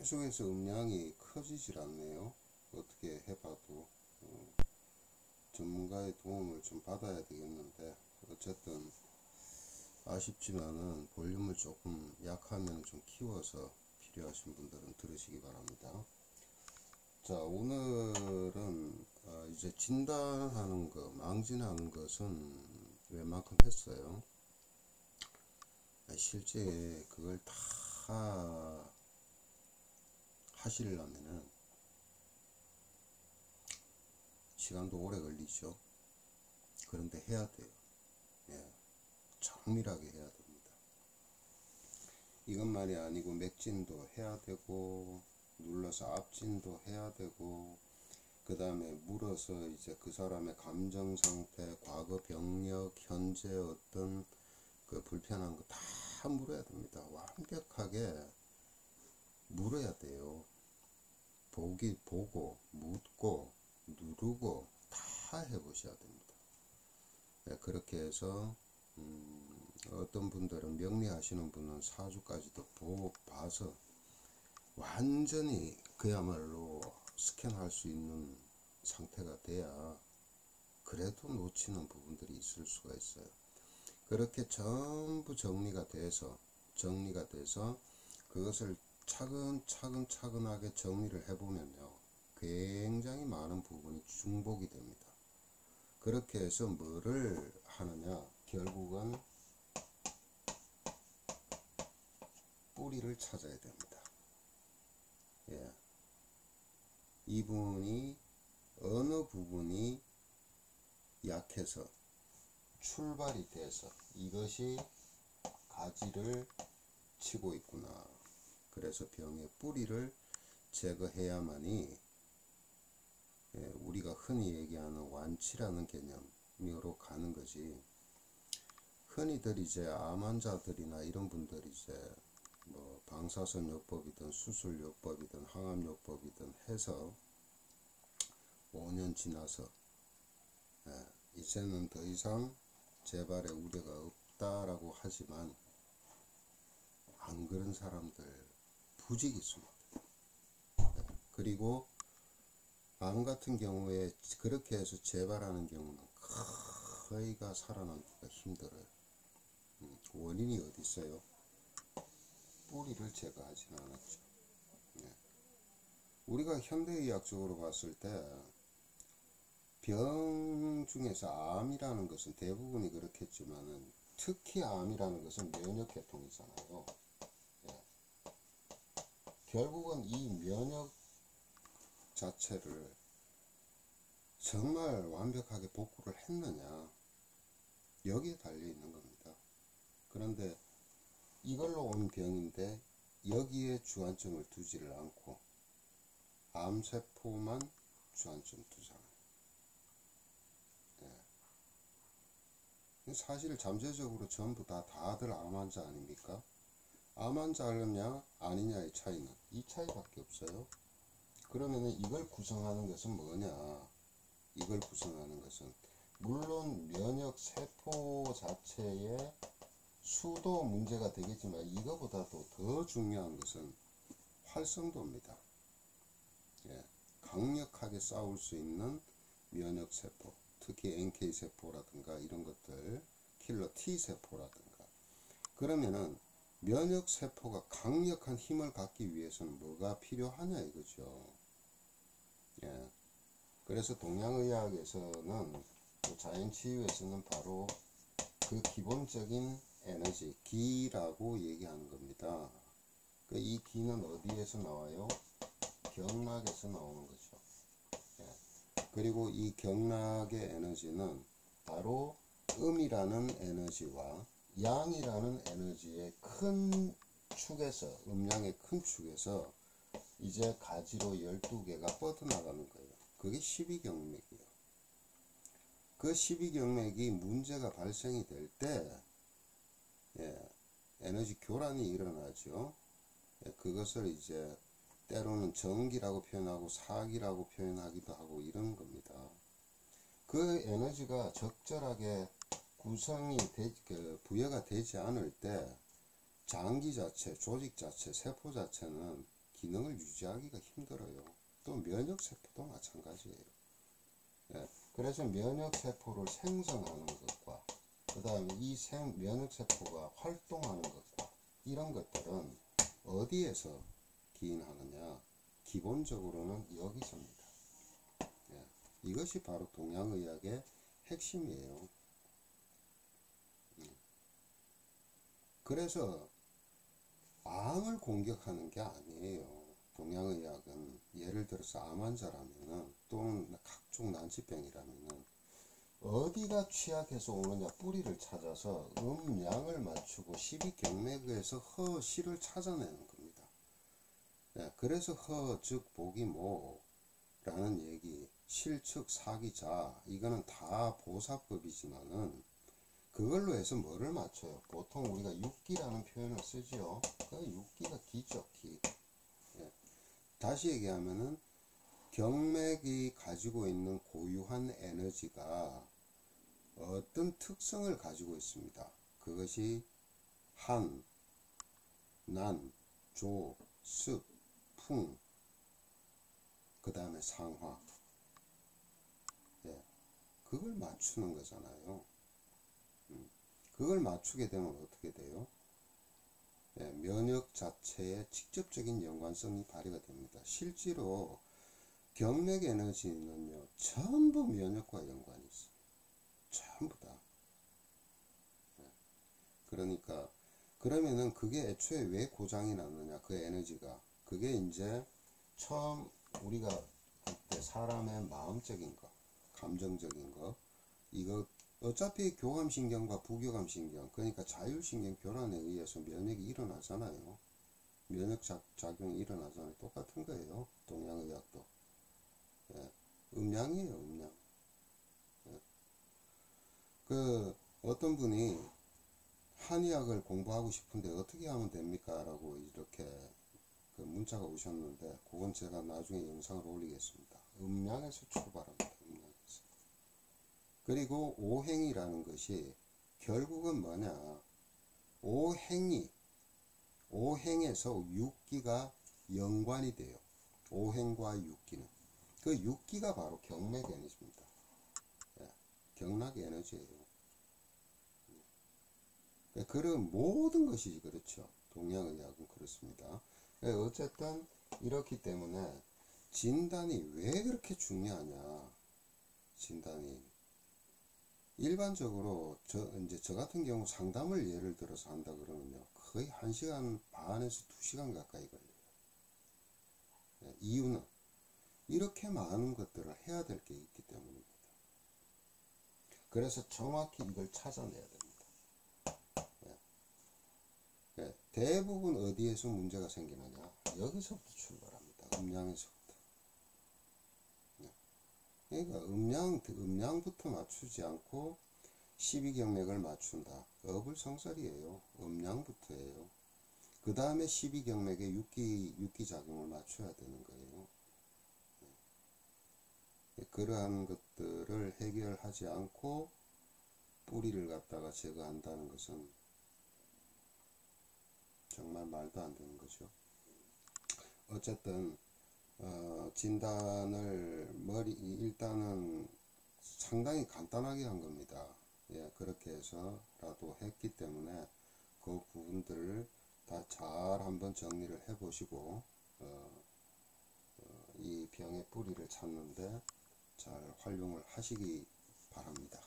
계속해서 음량이 커지질 않네요. 어떻게 해봐도 전문가의 도움을 좀 받아야 되겠는데, 어쨌든 아쉽지만은 볼륨을 조금 약하면 좀 키워서 필요하신 분들은 들으시기 바랍니다. 자, 오늘은 이제 진단하는 거, 망진하는 것은 웬만큼 했어요. 실제 그걸 다 하시려면은 시간도 오래 걸리죠. 그런데 해야 돼요. 예, 정밀하게 해야 됩니다. 이것만이 아니고 맥진도 해야 되고, 눌러서 앞진도 해야 되고, 그 다음에 물어서 이제 그 사람의 감정 상태, 과거 병력, 현재 어떤 그 불편한 거 다 물어야 됩니다. 완벽하게 물어야 돼요. 보고, 묻고, 누르고 다 해보셔야 됩니다. 네, 그렇게 해서 어떤 분들은 명리하시는 분은 4주까지도 보고 봐서 완전히 그야말로 스캔할 수 있는 상태가 돼야 그래도 놓치는 부분들이 있을 수가 있어요. 그렇게 전부 정리가 돼서 그것을 차근차근하게 정리를 해보면요, 굉장히 많은 부분이 중복이 됩니다. 그렇게 해서 뭐를 하느냐, 결국은 뿌리를 찾아야 됩니다. 예. 이분이 어느 부분이 약해서 출발이 돼서 이것이 가지를 치고 있구나. 그래서 병의 뿌리를 제거해야만이 우리가 흔히 얘기하는 완치라는 개념으로 가는 거지. 흔히들 이제 암 환자들이나 이런 분들이 이제 뭐 방사선 요법이든 수술 요법이든 항암 요법이든 해서 5년 지나서 이제는 더 이상 재발의 우려가 없다라고 하지만 안 그런 사람들 부직 있습니다. 그리고 암 같은 경우에 그렇게 해서 재발하는 경우는 거의가 살아남기가 힘들어요. 원인이 어디 있어요? 뿌리를 제거하지는 않았죠. 우리가 현대의학적으로 봤을 때 병 중에서 암이라는 것은 대부분이 그렇겠지만은 특히 암이라는 것은 면역계통이잖아요. 결국은 이 면역 자체를 정말 완벽하게 복구를 했느냐, 여기에 달려 있는 겁니다. 그런데 이걸로 온 병인데 여기에 주안점을 두지를 않고 암세포만 주안점 두잖아요. 사실 잠재적으로 전부 다들 암 환자 아닙니까? 암 환자 하느냐 아니냐의 차이는 이 차이밖에 없어요. 그러면은 이걸 구성하는 것은 뭐냐? 이걸 구성하는 것은 물론 면역 세포 자체의 수도 문제가 되겠지만 이거보다도 더 중요한 것은 활성도입니다. 강력하게 싸울 수 있는 면역 세포, 특히 NK 세포라든가 이런 것들, 킬러 T 세포라든가. 그러면은 면역 세포가 강력한 힘을 갖기 위해서는 뭐가 필요하냐 이거죠. 그래서 동양의학에서는, 자연치유에서는 바로 그 기본적인 에너지, 기라고 얘기하는 겁니다. 이 기는 어디에서 나와요? 경락에서 나오는 거죠. 그리고 이 경락의 에너지는 바로 음이라는 에너지와 양이라는 에너지의 큰 축에서, 음량의 큰 축에서 이제 가지로 12개가 뻗어나가는 거예요. 그게 12경맥이에요. 그 12경맥이 문제가 발생이 될 때 에너지 교란이 일어나죠. 그것을 이제 때로는 정기라고 표현하고 사기라고 표현하기도 하고 이런 겁니다. 그 에너지가 적절하게 구성이 부여가 되지 않을 때 장기 자체, 조직 자체, 세포 자체는 기능을 유지하기가 힘들어요. 또 면역세포도 마찬가지예요. 예, 그래서 면역세포를 생성하는 것과 그 다음에 이 면역세포가 활동하는 것과 이런 것들은 어디에서 기인하느냐? 기본적으로는 여기서입니다. 예, 이것이 바로 동양의학의 핵심이에요. 그래서 암을 공격하는 게 아니에요. 동양의학은 예를 들어서 암 환자라면은 또는 각종 난치병이라면은 어디가 취약해서 오느냐 뿌리를 찾아서 음양을 맞추고 십이경맥에서 허실을 찾아내는 겁니다. 네, 그래서 허, 즉, 복이 모라는 얘기, 실측, 사기자 이거는 다 보사법이지만은 그걸로 해서 뭐를 맞춰요? 보통 우리가 육기라는 표현을 쓰지요. 그 육기가 기죠, 기. 예. 다시 얘기하면은 경맥이 가지고 있는 고유한 에너지가 어떤 특성을 가지고 있습니다. 그것이 한, 난, 조, 습, 풍, 그 다음에 상화. 예. 그걸 맞추는 거잖아요. 그걸 맞추게 되면 어떻게 돼요? 예, 면역 자체에 직접적인 연관성이 발휘가 됩니다. 실제로 경맥 에너지는요, 전부 면역과 연관이 있어요. 전부 다. 예, 그러니까, 그러면은 그게 애초에 왜 고장이 났느냐, 그 에너지가. 그게 이제 처음 우리가 할 때 사람의 마음적인 거, 감정적인 거, 이거 어차피 교감신경과 부교감신경, 그러니까 자율신경 교란에 의해서 면역이 일어나잖아요. 면역작용이 일어나잖아요. 똑같은 거예요. 동양의학도. 예. 음양이에요, 음양. 예. 어떤 분이 한의학을 공부하고 싶은데 어떻게 하면 됩니까? 라고 이렇게 문자가 오셨는데, 그건 제가 나중에 영상을 올리겠습니다. 음양에서 출발합니다. 음양에서. 그리고 오행이라는 것이 결국은 뭐냐? 오행에서 육기가 연관이 돼요. 오행과 육기는. 그 육기가 바로 경맥 에너지입니다. 예, 경락 에너지예요. 그런 모든 것이 그렇죠. 동양의학은 그렇습니다. 어쨌든 이렇기 때문에 진단이 왜 그렇게 중요하냐? 진단이 일반적으로 저 같은 경우 상담을 예를 들어서 한다 그러면요, 거의 1시간 반에서 2시간 가까이 걸려요. 예, 이유는 이렇게 많은 것들을 해야 될 게 있기 때문입니다. 그래서 정확히 이걸 찾아내야 됩니다. 예. 예, 대부분 어디에서 문제가 생기느냐? 여기서부터 출발합니다. 음양에서부터. 예. 그러니까 음양부터 맞추지 않고 십이경맥을 맞춘다. 어불성설이에요. 음양부터예요. 그 다음에 십이경맥의 육기작용을 맞춰야 되는 거예요. 그러한 것들을 해결하지 않고 뿌리를 갖다가 제거한다는 것은 정말 말도 안 되는 거죠. 어쨌든 진단을 일단은 상당히 간단하게 한 겁니다. 예, 그렇게 해서라도 했기 때문에 그 부분들을 다 잘 한번 정리를 해 보시고 이 병의 뿌리를 찾는데 잘 활용을 하시기 바랍니다.